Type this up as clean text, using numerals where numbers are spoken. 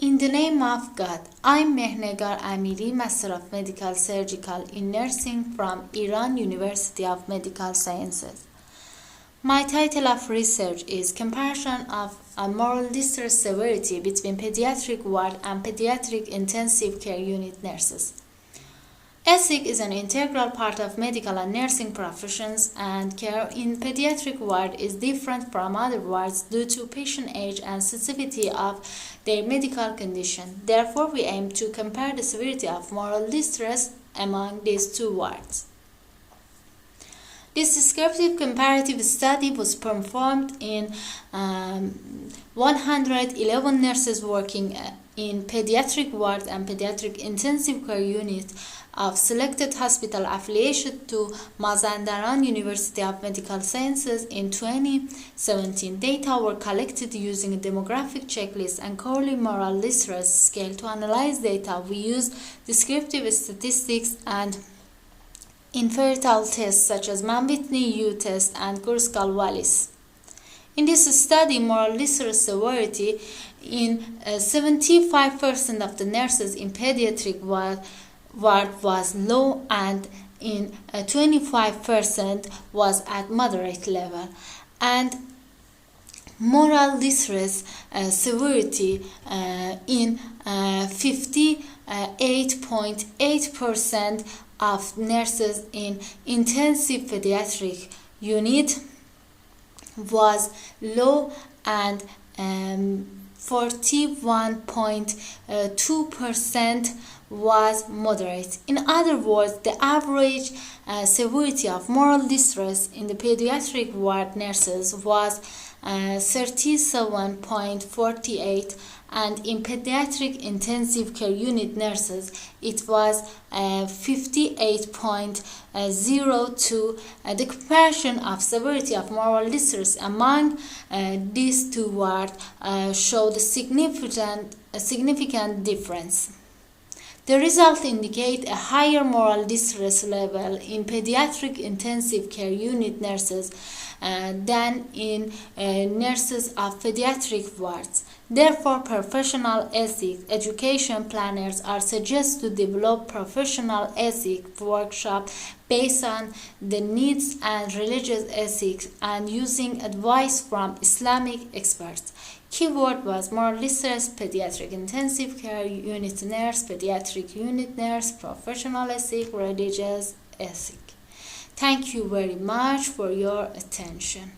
In the name of God, I'm MEHRNEGAR AMIRI, Master of Medical Surgical in Nursing from Iran University of Medical Sciences. My title of research is Comparison of Moral Distress Severity between Pediatric Ward and Pediatric Intensive Care Unit Nurses. Ethic is an integral part of medical and nursing professions, and care in pediatric ward is different from other wards due to patient age and sensitivity of their medical condition. Therefore, we aim to compare the severity of moral distress among these two wards. This descriptive comparative study was performed in 111 nurses working in pediatric ward and pediatric intensive care unit of selected hospital affiliated to MAZANDARAN University of Medical Sciences in 2017. Data were collected using a demographic checklist and Corley moral distress scale. To analyze data, we used descriptive statistics and infertile tests such as Mann-Whitney-U test and Kurzweil-Wallis. In this study, moral distress severity in 75% of the nurses in pediatric ward was low, and in 25% was at moderate level, and moral distress severity in 58.8% of nurses in intensive pediatric unit was low, and 41.2% was moderate. In other words, the average severity of moral distress in the pediatric ward nurses was 37.48, and in pediatric intensive care unit nurses it was 58.02. The comparison of severity of moral distress among these two wards showed a significant difference. The results indicate a higher moral distress level in pediatric intensive care unit nurses than in nurses of pediatric wards. Therefore, professional ethics education planners are suggested to develop professional ethics workshops based on the needs and religious ethics and using advice from Islamic experts. Keyword was moral distress, pediatric intensive care unit nurse, pediatric unit nurse, professional ethics, religious ethics. Thank you very much for your attention.